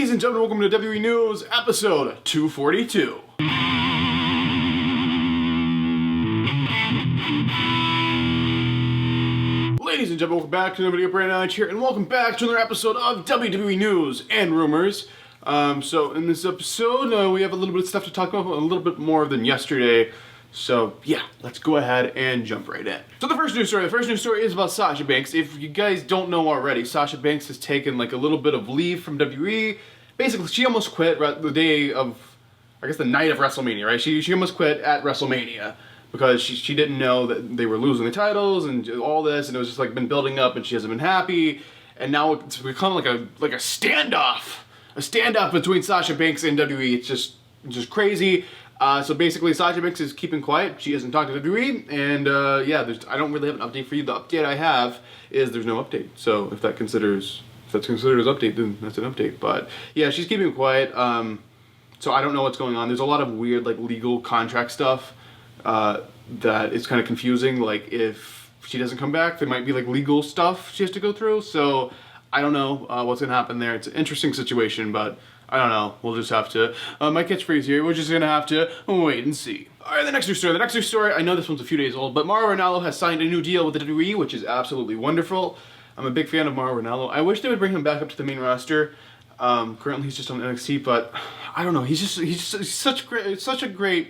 Ladies and gentlemen, welcome to WWE News, episode 242. Ladies and gentlemen, welcome back to the video. Brandon here, and welcome back to another episode of WWE News and Rumors. So in this episode, we have a little bit of stuff to talk about, a little bit more than yesterday. So yeah, let's go ahead and jump right in. So the first news story is about Sasha Banks. If you guys don't know already, Sasha Banks has taken like a little bit of leave from WWE. Basically, she almost quit the day of, I guess the night of WrestleMania, right? She almost quit at WrestleMania because she didn't know that they were losing the titles and all this, and it was just like been building up, and she hasn't been happy. And now it's become like a standoff between Sasha Banks and WWE. It's just crazy. So basically, Sasha Banks is keeping quiet. She hasn't talked to WWE, and yeah, I don't really have an update for you. The update I have is there's no update. So if that's considered as update, then that's an update. But yeah, she's keeping quiet. So I don't know what's going on. There's a lot of weird like legal contract stuff that is kind of confusing. Like if she doesn't come back, there might be like legal stuff she has to go through. So I don't know what's gonna happen there. It's an interesting situation, but I don't know. We'll just have to. My catchphrase here. We're just gonna have to wait and see. All right, the next news story. I know this one's a few days old, but Mauro Ranallo has signed a new deal with the WWE, which is absolutely wonderful. I'm a big fan of Mauro Ranallo. I wish they would bring him back up to the main roster. Currently, he's just on NXT, but I don't know. He's such a great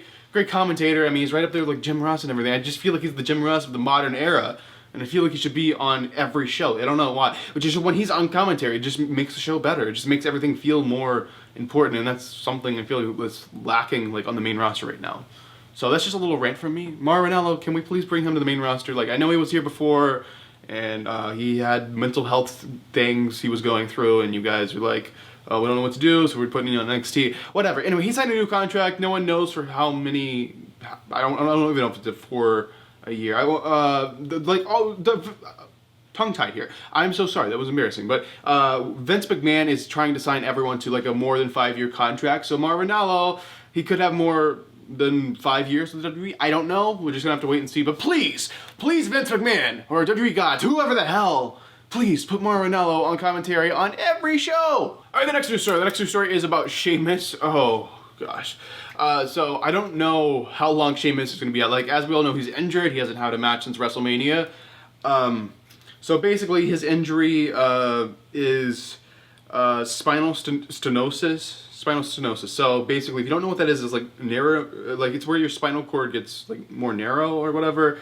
commentator. I mean, he's right up there with like Jim Ross and everything. I just feel like he's the Jim Ross of the modern era. And I feel like he should be on every show. I don't know why. But just when he's on commentary, it just makes the show better. It just makes everything feel more important. And that's something I feel like was lacking like on the main roster right now. So that's just a little rant from me. Mauro Ranallo, can we please bring him to the main roster? Like, I know he was here before, and he had mental health things he was going through, and you guys were like, we don't know what to do, so we're putting you on NXT. Whatever. Anyway, he signed a new contract. No one knows for how many. I don't even know if it's for a year. Tongue-tied here. I'm so sorry, that was embarrassing. But Vince McMahon is trying to sign everyone to like a more than 5-year contract. So Mauro Ranallo, he could have more than 5 years with WWE. I don't know. We're just gonna have to wait and see. But please, Vince McMahon or WWE gods, whoever the hell, please put Mauro Ranallo on commentary on every show. All right, the next news story is about Sheamus. Oh gosh. So I don't know how long Sheamus is going to be out. Like, as we all know, he's injured. He hasn't had a match since WrestleMania. So basically, his injury is spinal stenosis. So basically, if you don't know what that is, it's like narrow, like it's where your spinal cord gets like more narrow or whatever,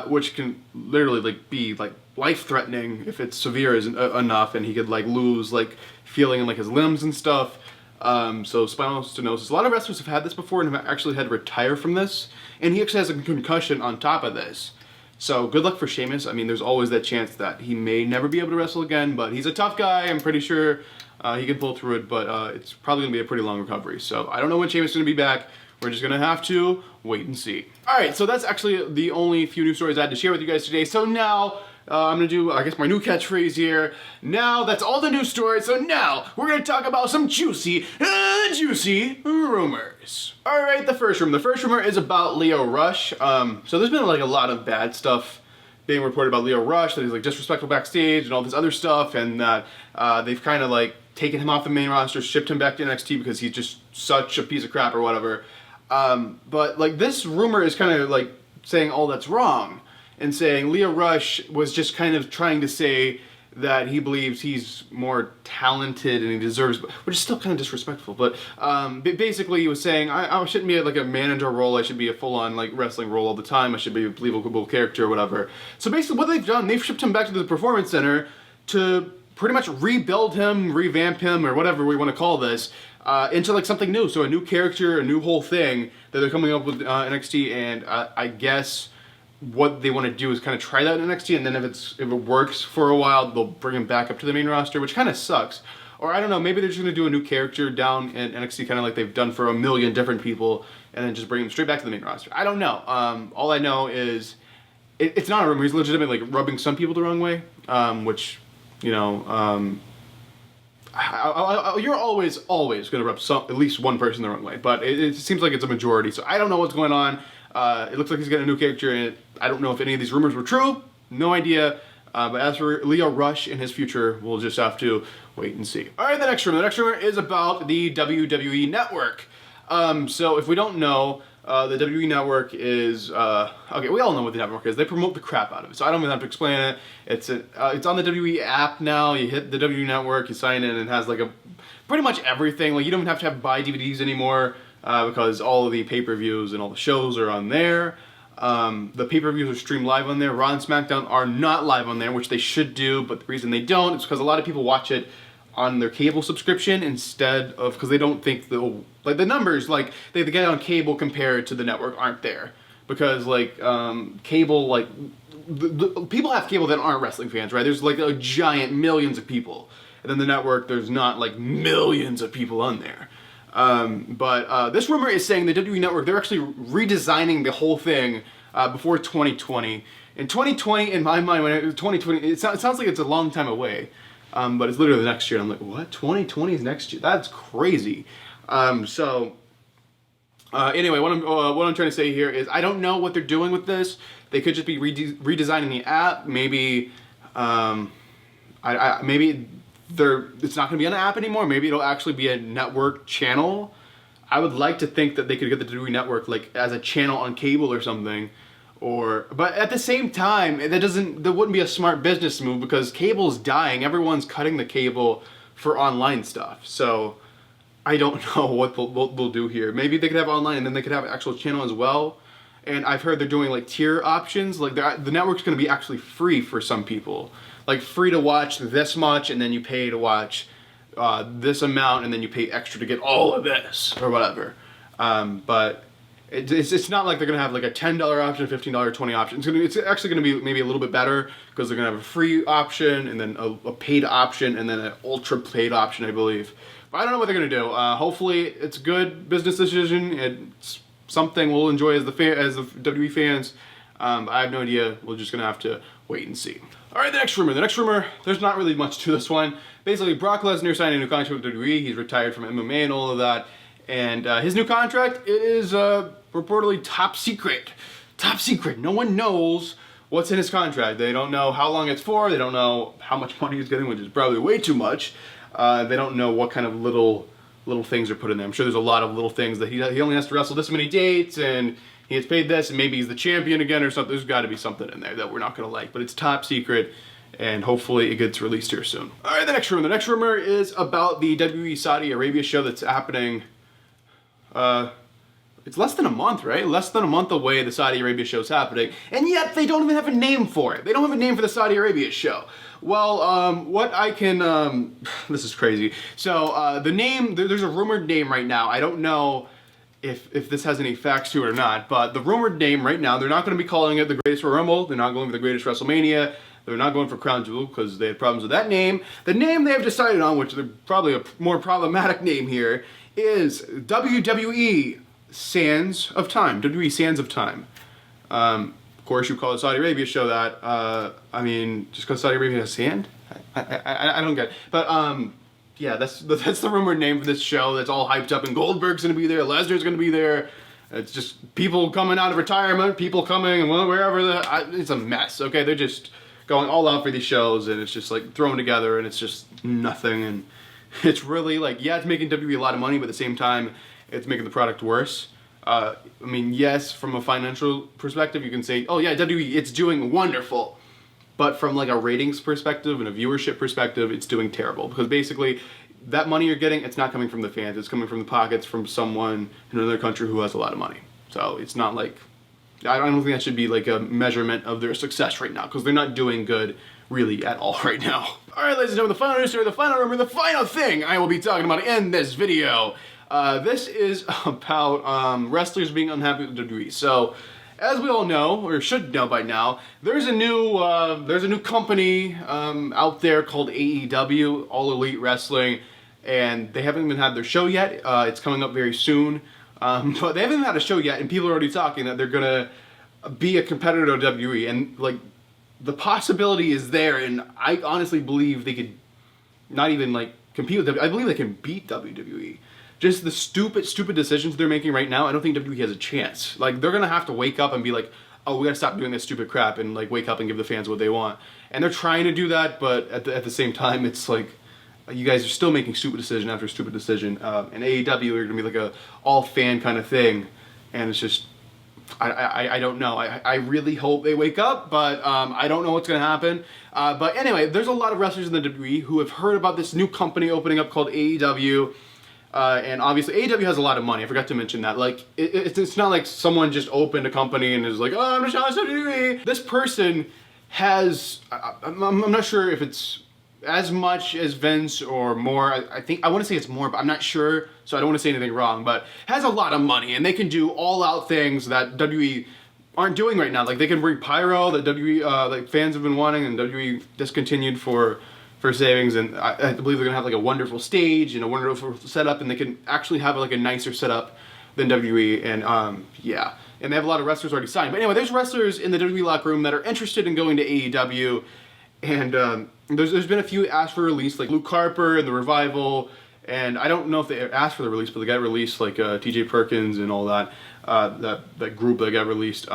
which can literally like be like life-threatening if it's severe enough, and he could like lose like feeling in like his limbs and stuff. So spinal stenosis. A lot of wrestlers have had this before and have actually had to retire from this. And he actually has a concussion on top of this. So good luck for Sheamus. I mean, there's always that chance that he may never be able to wrestle again, but he's a tough guy. I'm pretty sure he can pull through it, but it's probably going to be a pretty long recovery. So I don't know when Sheamus is going to be back. We're just going to have to wait and see. All right, so that's actually the only few news stories I had to share with you guys today. So now I'm going to do, I guess, my new catchphrase here. Now, that's all the news stories. So now, we're going to talk about some juicy rumors. All right, the first rumor is about Lio Rush. So there's been like a lot of bad stuff being reported about Lio Rush, that he's like disrespectful backstage and all this other stuff, and that they've kind of like taken him off the main roster, shipped him back to NXT because he's just such a piece of crap or whatever. But like this rumor is kind of like saying all that's wrong, and saying Lio Rush was just kind of trying to say that he believes he's more talented and he deserves, which is still kind of disrespectful, but basically he was saying, I shouldn't be like a manager role, I should be a full-on like wrestling role all the time, I should be a believable character or whatever. So basically what they've done, they've shipped him back to the Performance Center to pretty much rebuild him, revamp him, or whatever we want to call this, into like something new. So a new character, a new whole thing that they're coming up with NXT, and I guess what they want to do is kind of try that in NXT, and then if it works for a while, they'll bring him back up to the main roster, which kind of sucks. Or I don't know, maybe they're just going to do a new character down in NXT, kind of like they've done for a million different people, and then just bring him straight back to the main roster. I don't know. All I know is it's not a rumor. He's legitimately like rubbing some people the wrong way, which, you know, you're always going to rub at least one person the wrong way, but it seems like it's a majority, so I don't know what's going on. It looks like he's got a new character, and I don't know if any of these rumors were true. No idea. But as for Leo Rush and his future, we'll just have to wait and see. All right, the next rumor. The next rumor is about the WWE Network. So if we don't know, the WWE Network is, okay, we all know what the network is. They promote the crap out of it, so I don't even have to explain it. It's on the WWE app now. You hit the WWE Network, you sign in, and it has like pretty much everything. Like, you don't even have to buy DVDs anymore, because all of the pay-per-views and all the shows are on there. The pay-per-views are streamed live on there. Raw and SmackDown are not live on there, which they should do, but the reason they don't is because a lot of people watch it on their cable subscription instead of, because they don't think the numbers like they get on cable compared to the network aren't there, because like cable, like the people have cable that aren't wrestling fans, right? There's like a giant millions of people, and then the network, there's not like millions of people on there. But this rumor is saying the WWE Network, they're actually redesigning the whole thing before 2020. In 2020, in my mind, when it was 2020, it sounds like it's a long time away. But it's literally the next year. I'm like, what? 2020 is next year? That's crazy. Anyway, what I'm trying to say here is I don't know what they're doing with this. They could just be redesigning the app. Maybe, maybe it's not going to be on the app anymore. Maybe it'll actually be a network channel. I would like to think that they could get the WWE Network like as a channel on cable or something. But at the same time, that wouldn't be a smart business move, because cable's dying. Everyone's cutting the cable for online stuff. So I don't know what they'll do here. Maybe they could have online and then they could have an actual channel as well. And I've heard they're doing like tier options. Like the network's going to be actually free for some people. Like free to watch this much, and then you pay to watch this amount, and then you pay extra to get all of this or whatever. But it's not like they're going to have like a $10 option, $15, $20 option. It's actually going to be maybe a little bit better, because they're going to have a free option, and then a paid option, and then an ultra paid option, I believe. But I don't know what they're going to do. Hopefully it's a good business decision. It's something we'll enjoy as the WWE fans. I have no idea. We're just going to have to wait and see. All right, the next rumor. The next rumor, there's not really much to this one. Basically, Brock Lesnar signed a new contract with WWE. He's retired from MMA and all of that. And his new contract is reportedly top secret. Top secret. No one knows what's in his contract. They don't know how long it's for. They don't know how much money he's getting, which is probably way too much. They don't know what kind of little things are put in there. I'm sure there's a lot of little things that he only has to wrestle this many dates, and he gets paid this, and maybe he's the champion again or something. There's got to be something in there that we're not going to like. But it's top secret, and hopefully it gets released here soon. All right, the next rumor. The next rumor is about the WWE Saudi Arabia show that's happening. It's less than a month, right? Less than a month away, the Saudi Arabia show's happening, and yet they don't even have a name for it. They don't have a name for the Saudi Arabia show. Well, what I can, this is crazy. So, the name, there's a rumored name right now. I don't know if this has any facts to it or not, but the rumored name right now, they're not going to be calling it the Greatest Royal Rumble. They're not going for the Greatest WrestleMania. They're not going for Crown Jewel, because they had problems with that name. The name they've decided on, which is probably a more problematic name here, is WWE Sands of Time. WWE Sands of Time. Of course, you call it Saudi Arabia show that. I mean, just because Saudi Arabia has sand? I don't get it. But, yeah, that's the rumored name for this show. That's all hyped up, and Goldberg's going to be there, Lesnar's going to be there. It's just people coming out of retirement, people coming and wherever. It's a mess, okay? They're just going all out for these shows, and it's just like thrown together, and it's just nothing. And it's really like, yeah, it's making WWE a lot of money, but at the same time, it's making the product worse. I mean, yes, from a financial perspective, you can say, oh yeah, WWE, it's doing wonderful. But from like a ratings perspective and a viewership perspective, it's doing terrible. Because basically, that money you're getting, it's not coming from the fans. It's coming from the pockets from someone in another country who has a lot of money. So it's not like, I don't think that should be like a measurement of their success right now. Because they're not doing good really at all right now. Alright, ladies and gentlemen, the final news story, the final rumor, the final thing I will be talking about in this video. This is about wrestlers being unhappy with WWE. So, as we all know, or should know by now, there's a new company out there called AEW, All Elite Wrestling, and they haven't even had their show yet. It's coming up very soon, but they haven't even had a show yet, and people are already talking that they're gonna be a competitor to WWE, and like the possibility is there, and I honestly believe they could not even like compete with WWE. I believe they can beat WWE. Just the stupid decisions they're making right now, I don't think WWE has a chance. Like, they're going to have to wake up and be like, oh, we gotta stop doing this stupid crap and like wake up and give the fans what they want. And they're trying to do that, but at the same time, it's like, you guys are still making stupid decision after stupid decision. And AEW are gonna be like a all fan kind of thing, and it's just, I don't know. I really hope they wake up, but I don't know what's gonna happen. But anyway, there's a lot of wrestlers in the WWE who have heard about this new company opening up called AEW. And obviously AEW has a lot of money. I forgot to mention that. Like, it's not like someone just opened a company and is like, oh, I'm gonna challenge WWE. This person has, I'm not sure if it's as much as Vince or more. I want to say it's more, but I'm not sure, so I don't want to say anything wrong, but has a lot of money and they can do all out things that WWE aren't doing right now. Like, they can bring pyro that WWE like fans have been wanting and WWE discontinued for savings, and I believe they're gonna have like a wonderful stage and a wonderful setup, and they can actually have like a nicer setup than WWE, and yeah, and they have a lot of wrestlers already signed. But anyway, there's wrestlers in the WWE locker room that are interested in going to AEW, and there's been a few asked for release, like Luke Harper and the Revival, and I don't know if they asked for the release, but they got released, like TJ Perkins and all that. That group that got released.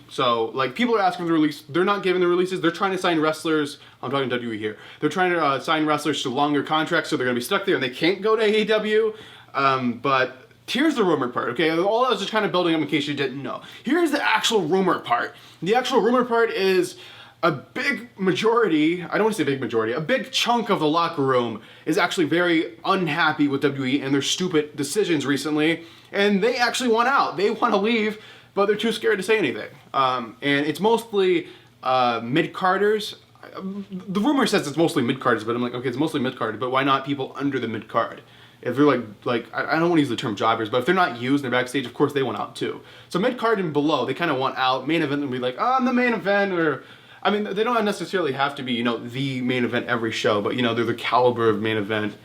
So like, people are asking for the release. They're not giving the releases. They're trying to sign wrestlers. I'm talking WWE here. They're trying to sign wrestlers to longer contracts, so they're gonna be stuck there and they can't go to AEW. But here's the rumor part. Okay, all I was just kind of building up in case you didn't know. Here's the actual rumor part. The actual rumor part is a big majority, I don't want to say big majority, a big chunk of the locker room is actually very unhappy with WWE and their stupid decisions recently, and they actually want out. They want to leave, but they're too scared to say anything. And it's mostly mid-carders. The rumor says it's mostly mid-carders, but I'm like, okay, it's mostly mid-card, but why not people under the mid-card? If they're like I don't want to use the term jobbers, but if they're not used and they're backstage, of course they want out too. So mid-card and below, they kind of want out. Main event will be like, oh, I'm the main event, or I mean, they don't necessarily have to be, you know, the main event every show, but, you know, they're the caliber of main event.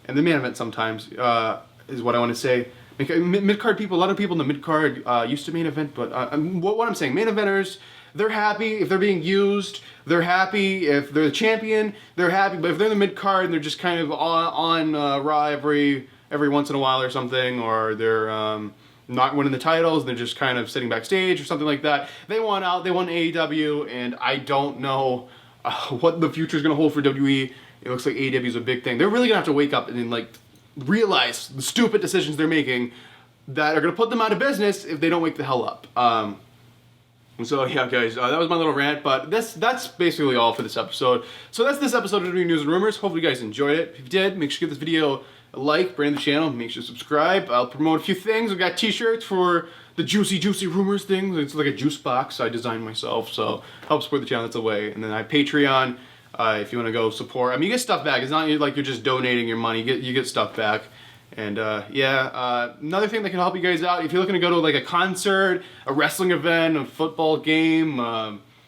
And the main event sometimes is what I want to say. Mid-card people, a lot of people in the mid-card used to main event, but what I'm saying, main eventers, they're happy if they're being used. They're happy if they're the champion. They're happy, but if they're in the mid-card and they're just kind of on Raw every once in a while or something, or they're not winning the titles, they're just kind of sitting backstage or something like that. They want out, they want AEW, and I don't know what the future is going to hold for WWE. It looks like AEW is a big thing. They're really going to have to wake up and like realize the stupid decisions they're making that are going to put them out of business if they don't wake the hell up. So yeah, guys, that was my little rant, but that's basically all for this episode. So that's this episode of WWE News and Rumors. Hopefully you guys enjoyed it. If you did, make sure to give this video a like, brand the channel, make sure to subscribe. I'll promote a few things. I've got t-shirts for the juicy rumors things. It's like a juice box I designed myself, so help support the channel, that's a way. And then I have Patreon, if you want to go support. I mean, you get stuff back. It's not like you're just donating your money. You get stuff back. And yeah, another thing that can help you guys out, if you're looking to go to like a concert, a wrestling event, a football game,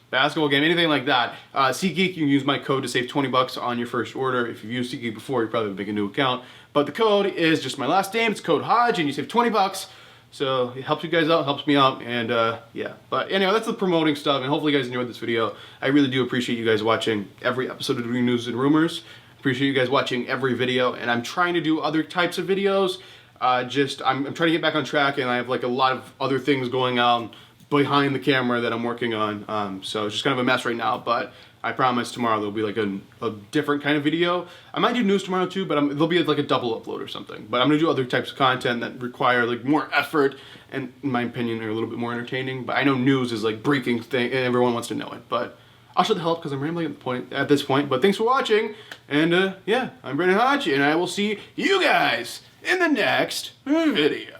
basketball game, anything like that, SeatGeek, you can use my code to save 20 bucks on your first order. If you've used SeatGeek before, you probably make a new account. But the code is just my last name. It's code Hodge, and you save 20 bucks. So it helps you guys out, helps me out, and yeah. But anyway, that's the promoting stuff, and hopefully you guys enjoyed this video. I really do appreciate you guys watching every episode of WWE News and Rumors. Appreciate you guys watching every video, and I'm trying to do other types of videos. I'm trying to get back on track, and I have like a lot of other things going on behind the camera that I'm working on. So it's just kind of a mess right now, but I promise tomorrow there'll be like a different kind of video. I might do news tomorrow too, but there'll be like a double upload or something. But I'm gonna do other types of content that require like more effort and, in my opinion, are a little bit more entertaining. But I know news is like breaking thing, and everyone wants to know it. But I'll shut the hell up because I'm rambling at this point. But thanks for watching, and yeah, I'm Brandon Hodge, and I will see you guys in the next video.